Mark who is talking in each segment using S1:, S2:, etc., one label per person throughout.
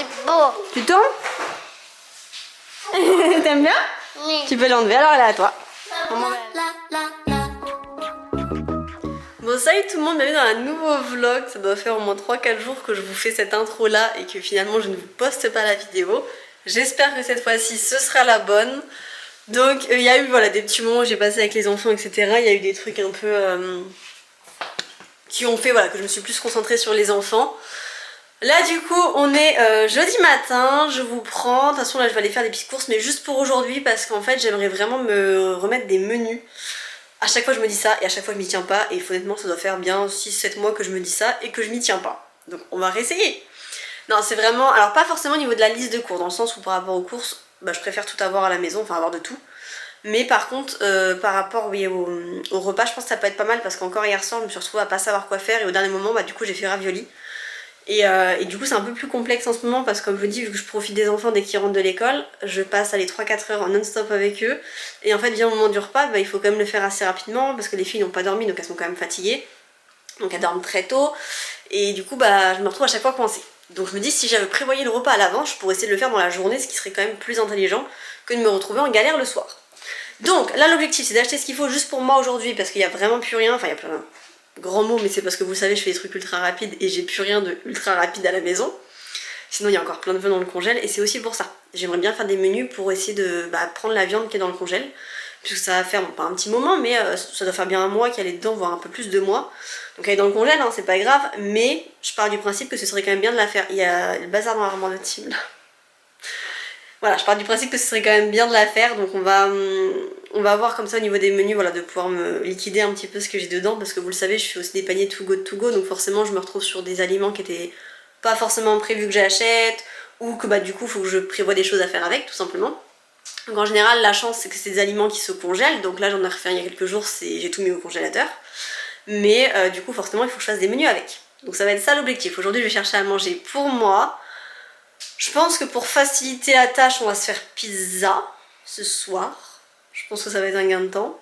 S1: c'est beau.
S2: Tu tombes? T'aimes bien?
S1: Oui.
S2: Tu peux l'enlever, alors elle est à toi. Bon salut tout le monde, bienvenue dans un nouveau vlog. Ça doit faire au moins 3-4 jours que je vous fais cette intro là et que finalement je ne vous poste pas la vidéo. J'espère que cette fois-ci ce sera la bonne. Donc il y a eu voilà, des petits moments où j'ai passé avec les enfants etc. Il y a eu des trucs un peu qui ont fait voilà, que je me suis plus concentrée sur les enfants. Là du coup on est jeudi matin, je vous prends, de toute façon là je vais aller faire des petites courses mais juste pour aujourd'hui parce qu'en fait j'aimerais vraiment me remettre des menus. À chaque fois je me dis ça et à chaque fois je m'y tiens pas et honnêtement ça doit faire bien 6-7 mois que je me dis ça et que je m'y tiens pas. Donc on va réessayer. Non c'est vraiment, alors pas forcément au niveau de la liste de cours dans le sens où par rapport aux courses bah, je préfère tout avoir à la maison, enfin avoir de tout. Mais par contre par rapport oui, au repas je pense que ça peut être pas mal parce qu'encore hier soir je me suis retrouvée à pas savoir quoi faire et au dernier moment bah, du coup j'ai fait ravioli. Et du coup c'est un peu plus complexe en ce moment parce que comme je vous dis vu que je profite des enfants dès qu'ils rentrent de l'école, je passe à les 3-4 heures en non-stop avec eux et en fait vient le moment du repas, bah, il faut quand même le faire assez rapidement parce que les filles n'ont pas dormi donc elles sont quand même fatiguées, donc elles dorment très tôt et du coup bah, je me retrouve à chaque fois coincée. Donc je me dis si j'avais prévoyé le repas à l'avance je pourrais essayer de le faire dans la journée, ce qui serait quand même plus intelligent que de me retrouver en galère le soir. Donc là l'objectif c'est d'acheter ce qu'il faut juste pour moi aujourd'hui parce qu'il n'y a vraiment plus rien, enfin il y a plus rien. Grand mot mais c'est parce que vous le savez je fais des trucs ultra rapides et j'ai plus rien de ultra rapide à la maison. Sinon il y a encore plein de vœux dans le congèle et c'est aussi pour ça. J'aimerais bien faire des menus pour essayer de prendre la viande qui est dans le congèle. Puisque ça va faire, bon, pas un petit moment mais ça doit faire bien un mois qu'elle est dedans, voire un peu plus de mois. Donc elle est dans le congèle, hein, c'est pas grave, mais je pars du principe que ce serait quand même bien de la faire. Il y a le bazar dans l'armoire de Tim là. Voilà, je pars du principe que ce serait quand même bien de la faire, donc on va voir comme ça au niveau des menus, voilà, de pouvoir me liquider un petit peu ce que j'ai dedans, parce que vous le savez, je fais aussi des paniers to go, donc forcément je me retrouve sur des aliments qui étaient pas forcément prévus que j'achète, ou que bah du coup il faut que je prévoie des choses à faire avec, tout simplement. Donc en général, la chance c'est que c'est des aliments qui se congèlent, donc là j'en ai refait il y a quelques jours, j'ai tout mis au congélateur, mais du coup forcément il faut que je fasse des menus avec. Donc ça va être ça l'objectif. Aujourd'hui je vais chercher à manger pour moi. Je pense que pour faciliter la tâche, on va se faire pizza ce soir. Je pense que ça va être un gain de temps.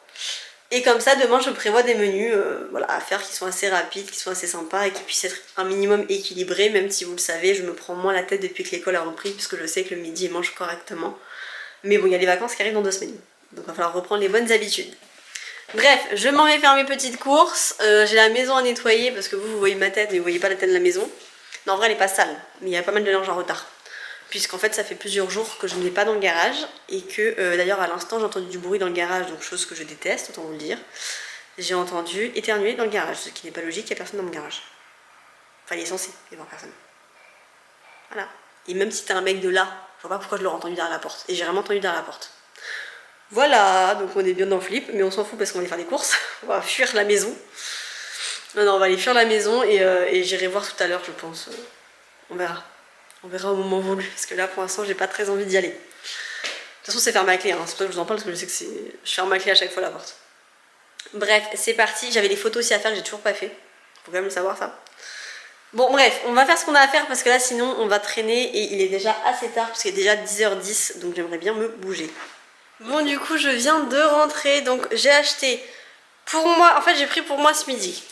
S2: Et comme ça, demain, je prévois des menus voilà, à faire qui sont assez rapides, qui sont assez sympas et qui puissent être un minimum équilibrés, même si vous le savez, je me prends moins la tête depuis que l'école a repris, puisque je sais que le midi, ils mangent correctement. Mais bon, il y a les vacances qui arrivent dans 2 semaines. Donc il va falloir reprendre les bonnes habitudes. Bref, je m'en vais faire mes petites courses. J'ai la maison à nettoyer, parce que vous voyez ma tête, mais vous voyez pas la tête de la maison. Non, en vrai, elle est pas sale, mais il y a pas mal de linge en retard. Puisqu'en fait ça fait plusieurs jours que je ne vais pas dans le garage et que d'ailleurs à l'instant j'ai entendu du bruit dans le garage, donc chose que je déteste, autant vous le dire. J'ai entendu éternuer dans le garage, ce qui n'est pas logique, il n'y a personne dans mon garage. Enfin il est censé y avoir personne. Voilà. Et même si t'es un mec de là, je vois pas pourquoi je l'aurais entendu derrière la porte. Et j'ai vraiment entendu derrière la porte. Voilà, donc on est bien dans le flip, mais on s'en fout parce qu'on va aller faire des courses. On va fuir la maison. Non, on va aller fuir la maison et j'irai voir tout à l'heure je pense. On verra. On verra au moment voulu, parce que là pour l'instant j'ai pas très envie d'y aller. De toute façon c'est fermé à clé, hein. C'est pour ça que je vous en parle, parce que je sais que je ferme à clé à chaque fois la porte. Bref, c'est parti, j'avais les photos aussi à faire que j'ai toujours pas fait. Faut quand même le savoir ça. Bon bref, on va faire ce qu'on a à faire parce que là sinon on va traîner et il est déjà assez tard, parce qu'il est déjà 10h10, donc j'aimerais bien me bouger. Bon du coup je viens de rentrer, donc j'ai acheté pour moi, en fait j'ai pris pour moi ce midi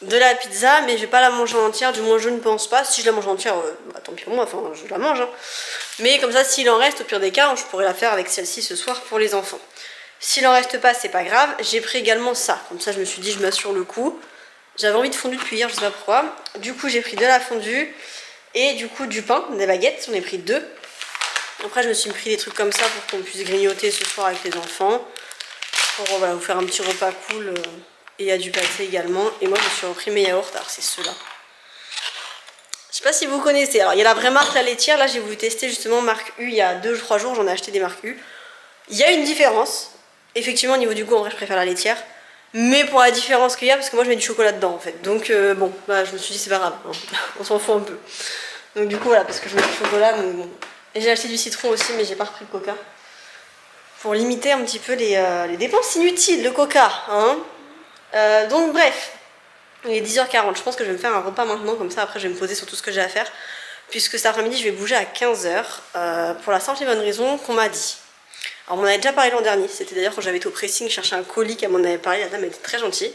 S2: de la pizza, mais je vais pas la manger entière, du moins je ne pense pas. Si je la mange entière, bah, tant pis pour moi, enfin je la mange hein. Mais comme ça s'il en reste, au pire des cas, je pourrais la faire avec celle-ci ce soir pour les enfants. S'il en reste pas, c'est pas grave. J'ai pris également ça, comme ça je me suis dit je m'assure le coup. J'avais envie de fondue depuis hier, je sais pas pourquoi. Du coup j'ai pris de la fondue et du coup du pain, des baguettes, j'en ai pris 2. Après je me suis pris des trucs comme ça pour qu'on puisse grignoter ce soir avec les enfants. Pour voilà, vous faire un petit repas cool. Et il y a du pâté également. Et moi je me suis repris mes yaourts, alors c'est ceux-là. Je sais pas si vous connaissez. Alors il y a la vraie marque la laitière. Là j'ai voulu tester justement marque U. Il y a 2-3 jours j'en ai acheté des marques U. Il y a une différence. Effectivement au niveau du goût en vrai je préfère la laitière. Mais pour la différence qu'il y a, parce que moi je mets du chocolat dedans en fait. Donc bon, bah, je me suis dit c'est pas grave. Hein. On s'en fout un peu. Donc du coup voilà, parce que je mets du chocolat. Donc, bon. Et j'ai acheté du citron aussi mais j'ai pas repris le coca. Pour limiter un petit peu les dépenses inutiles, le coca. Hein. Donc bref, il est 10h40, je pense que je vais me faire un repas maintenant, comme ça après je vais me poser sur tout ce que j'ai à faire, puisque cet après-midi je vais bouger à 15h, pour la simple et bonne raison qu'on m'a dit. Alors on en avait déjà parlé l'an dernier, c'était d'ailleurs quand j'avais été au pressing chercher un colis qu'elle m'en avait parlé, la dame était très gentille,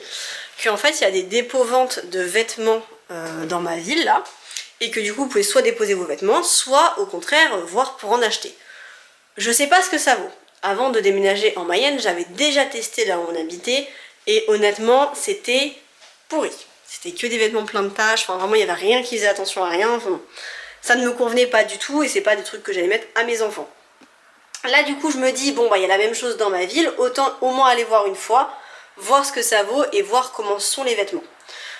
S2: qu'en fait il y a des dépôts-ventes de vêtements dans ma ville là, et que du coup vous pouvez soit déposer vos vêtements, soit au contraire voir pour en acheter. Je sais pas ce que ça vaut. Avant de déménager en Mayenne, j'avais déjà testé là où on habitait et honnêtement c'était pourri. C'était que des vêtements pleins de taches, enfin vraiment il n'y avait rien qui faisait attention à rien, enfin, ça ne me convenait pas du tout et c'est pas des trucs que j'allais mettre à mes enfants. Là du coup je me dis bon bah il y a la même chose dans ma ville, autant au moins aller voir une fois, voir ce que ça vaut et voir comment sont les vêtements.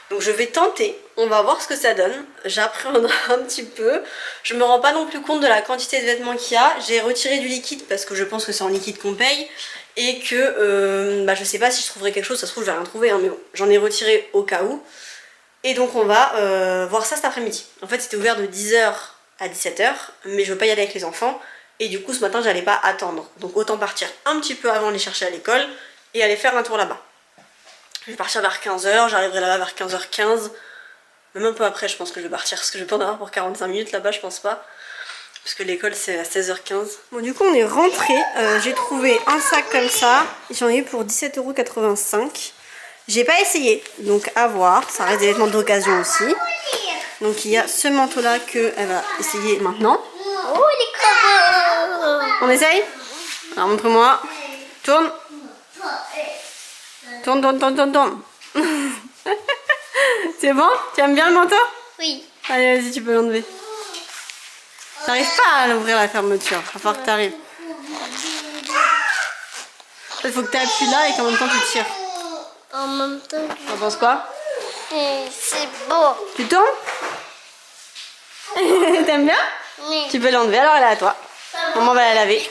S2: Donc je vais tenter, on va voir ce que ça donne, j'appréhendrai un petit peu, je me rends pas non plus compte de la quantité de vêtements qu'il y a, j'ai retiré du liquide parce que je pense que c'est en liquide qu'on paye et que je sais pas si je trouverai quelque chose, ça se trouve je vais rien trouver hein, mais bon, j'en ai retiré au cas où. Et donc on va voir ça cet après-midi. En fait c'était ouvert de 10h à 17h, mais je veux pas y aller avec les enfants et du coup ce matin j'allais pas attendre, donc autant partir un petit peu avant de les chercher à l'école et aller faire un tour là-bas. Je vais partir vers 15h, j'arriverai là-bas vers 15h15. Même un peu après je pense que je vais partir parce que je vais pas en avoir pour 45 minutes là-bas, je pense pas. Parce que l'école c'est à 16h15. Bon du coup on est rentré, j'ai trouvé un sac comme ça. J'en ai eu pour 17,85 €. J'ai pas essayé, donc à voir. Ça reste des vêtements d'occasion aussi. Donc il y a ce manteau là qu'elle va essayer maintenant.
S1: Oh les crabes.
S2: On essaye? Alors montre-moi. Tourne. Tourne, tourne, tourne, tourne, tourne. C'est bon? Tu aimes bien le manteau?
S1: Oui.
S2: Allez, vas-y, tu peux l'enlever. T'arrives pas à l'ouvrir la fermeture. Il va falloir que t'arrives. Il faut que tu appuies là et qu'en même temps tu tires.
S1: En même temps.
S2: T'en penses quoi?
S1: C'est beau.
S2: Tu tournes? T'aimes bien?
S1: Oui.
S2: Tu peux l'enlever, alors elle est à toi. Maman va la laver.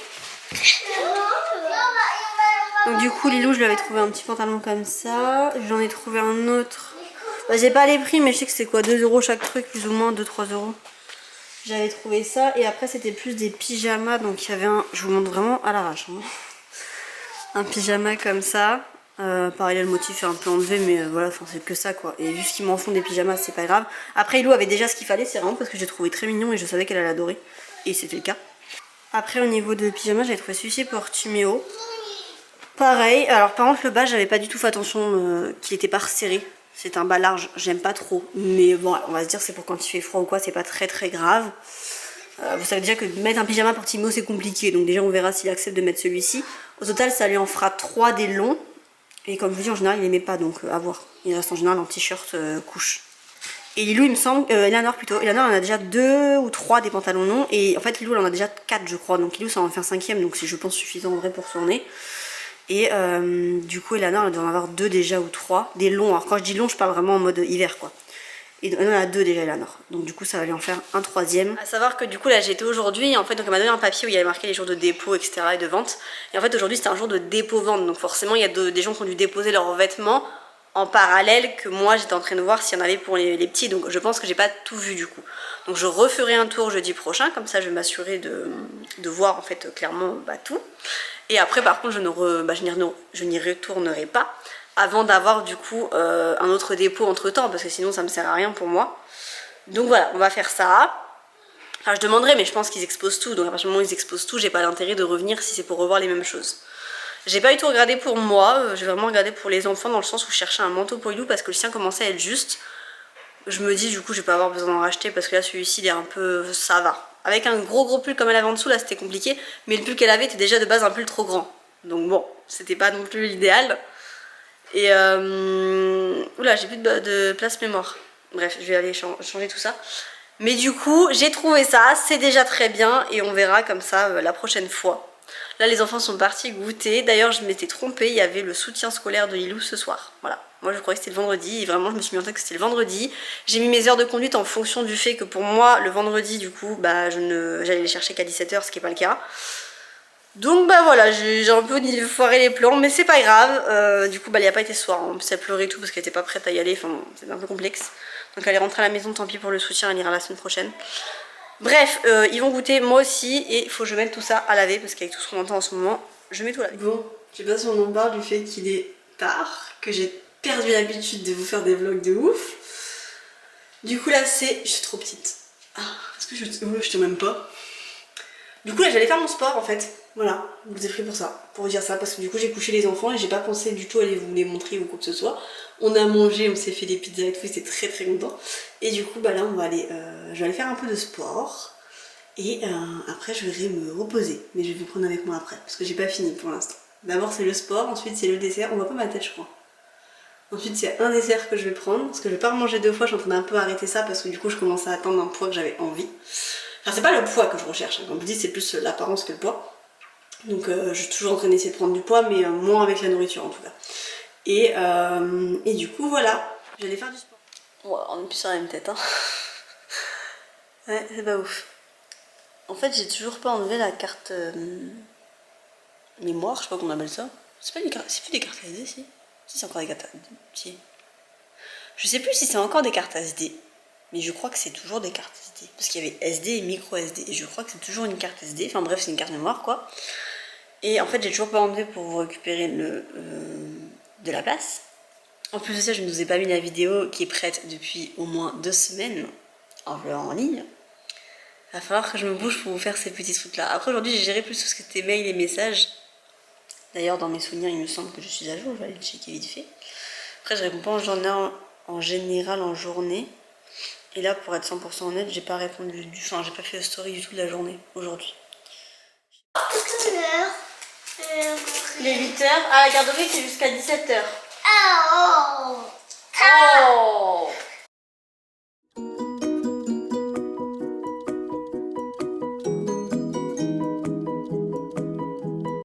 S2: Donc du coup Lilou je lui avais trouvé un petit pantalon comme ça. J'en ai trouvé un autre. Bah, j'ai pas les prix mais je sais que c'est quoi 2 € chaque truc, plus ou moins 2-3 €. J'avais trouvé ça et après c'était plus des pyjamas. Donc il y avait un, je vous montre vraiment à l'arrache hein. Un pyjama comme ça. Pareil là le motif est un peu enlevé mais voilà c'est que ça quoi. Et juste qu'ils m'en font des pyjamas c'est pas grave. Après Lilou avait déjà ce qu'il fallait, c'est vraiment parce que j'ai trouvé très mignon et je savais qu'elle allait adorer. Et c'était le cas. Après au niveau de pyjama j'avais trouvé celui-ci pour Timéo. Pareil, alors par contre le bas j'avais pas du tout fait attention qu'il était pas resserré. C'est un bas large, j'aime pas trop. Mais bon on va se dire c'est pour quand il fait froid ou quoi, c'est pas très grave. Vous savez déjà que mettre un pyjama pour Timo c'est compliqué. Donc déjà on verra s'il accepte de mettre celui-ci. Au total ça lui en fera 3 des longs. Et comme je vous dis en général il aimait pas donc à voir. Il reste en général en t-shirt couche. Et Lilou il me semble, Eleanor plutôt, Eleanor en a déjà 2 ou 3 des pantalons longs. Et en fait Lilou elle en a déjà 4 je crois. Donc Lilou ça en fait un 5ème donc c'est je pense suffisant en vrai pour tourner. Et du coup Eleanor elle doit en avoir 2 déjà ou 3 des longs. Alors quand je dis long je parle vraiment en mode hiver quoi. Et elle en a 2 déjà Eleanor. Donc du coup ça va lui en faire un 3ème. À savoir que du coup là j'étais aujourd'hui en fait donc elle m'a donné un papier où il y avait marqué les jours de dépôt etc et de vente. Et en fait aujourd'hui c'était un jour de dépôt-vente. Donc forcément il y a des gens qui ont dû déposer leurs vêtements en parallèle que moi j'étais en train de voir s'il y en avait pour les petits. Donc je pense que j'ai pas tout vu du coup. Donc je referai un tour jeudi prochain. Comme ça je vais m'assurer de voir en fait clairement tout. Et après par contre je n'y retournerai pas avant d'avoir du coup un autre dépôt entre temps parce que sinon ça me sert à rien pour moi. Donc voilà on va faire ça. Enfin je demanderai mais je pense qu'ils exposent tout donc à partir du moment où ils exposent tout j'ai pas d'intérêt de revenir si c'est pour revoir les mêmes choses. J'ai pas du tout regardé pour moi, j'ai vraiment regardé pour les enfants dans le sens où je cherchais un manteau pour Lilou parce que le sien commençait à être juste. Je me dis du coup je vais pas avoir besoin d'en racheter parce que là celui-ci il est un peu ça va. Avec un gros pull comme elle avait en dessous là c'était compliqué mais le pull qu'elle avait était déjà de base un pull trop grand. Donc bon c'était pas non plus l'idéal. Et oula j'ai plus de place mémoire. Bref je vais aller changer tout ça. Mais du coup j'ai trouvé ça, c'est déjà très bien et on verra comme ça la prochaine fois. Là les enfants sont partis goûter, d'ailleurs je m'étais trompée, il y avait le soutien scolaire de Lilou ce soir, voilà. Moi je croyais que c'était le vendredi et vraiment je me suis mis en tête que c'était le vendredi. J'ai mis mes heures de conduite en fonction du fait que pour moi le vendredi du coup j'allais les chercher qu'à 17 h ce qui n'est pas le cas. Donc voilà j'ai un peu foiré les plans mais c'est pas grave, du coup elle n'y a pas été ce soir, en plus elle pleurait et tout parce qu'elle était pas prête à y aller, enfin c'était un peu complexe. Donc elle est rentrée à la maison, tant pis pour le soutien, elle ira la semaine prochaine. Bref, ils vont goûter, moi aussi, et il faut que je mette tout ça à laver parce qu'avec tout ce qu'on entend en ce moment, je mets tout à laver. Bon, je sais pas si on en parle du fait qu'il est tard, que j'ai perdu l'habitude de vous faire des vlogs de ouf. Du coup là je suis trop petite. Ah, est-ce que je te même pas? Du coup là j'allais faire mon sport en fait. Voilà, je vous ai pris pour ça, pour vous dire ça, parce que du coup j'ai couché les enfants et j'ai pas pensé du tout à aller vous les montrer ou quoi que ce soit. On a mangé, on s'est fait des pizzas et tout, j'étais très très content. Et du coup bah là on va aller, je vais aller faire un peu de sport. Et après je vais me reposer, mais je vais vous prendre avec moi après, parce que j'ai pas fini pour l'instant. D'abord c'est le sport, ensuite c'est le dessert, on voit pas ma tête je crois. Ensuite c'est un dessert que je vais prendre, parce que je vais pas remanger 2 fois, je suis en train d'un peu arrêter ça, parce que du coup je commence à atteindre un poids que j'avais envie. Enfin c'est pas le poids que je recherche, hein. Comme je dis c'est plus l'apparence que le poids. Donc je suis toujours en train d'essayer de prendre du poids, mais moins avec la nourriture en tout cas. Et du coup voilà, j'allais faire du sport. Ouais, on est plus sur la même tête hein. Ouais, c'est pas ouf. En fait, j'ai toujours pas enlevé la carte mémoire, je sais pas comment on appelle ça. C'est pas une carte, c'est plus des cartes SD, si. Si, c'est encore des cartes SD. Si. Je sais plus si c'est encore des cartes SD, mais je crois que c'est toujours des cartes SD. Parce qu'il y avait SD et micro SD, et je crois que c'est toujours une carte SD. Enfin bref, c'est une carte mémoire quoi. Et en fait, j'ai toujours pas enlevé pour vous récupérer de la place. En plus de ça, je ne vous ai pas mis la vidéo qui est prête depuis au moins 2 semaines en ligne. Il va falloir que je me bouge pour vous faire ces petits trucs là. Après aujourd'hui j'ai géré plus tout ce qui était mail et messages. D'ailleurs dans mes souvenirs il me semble que je suis à jour, je vais aller le checker vite fait. Après je réponds pas en général en journée. Et là pour être 100% honnête j'ai pas répondu enfin j'ai pas fait de story du tout de la journée aujourd'hui. Il est 8h, ah la garderie c'est jusqu'à 17h.
S1: Oh.
S2: Oh.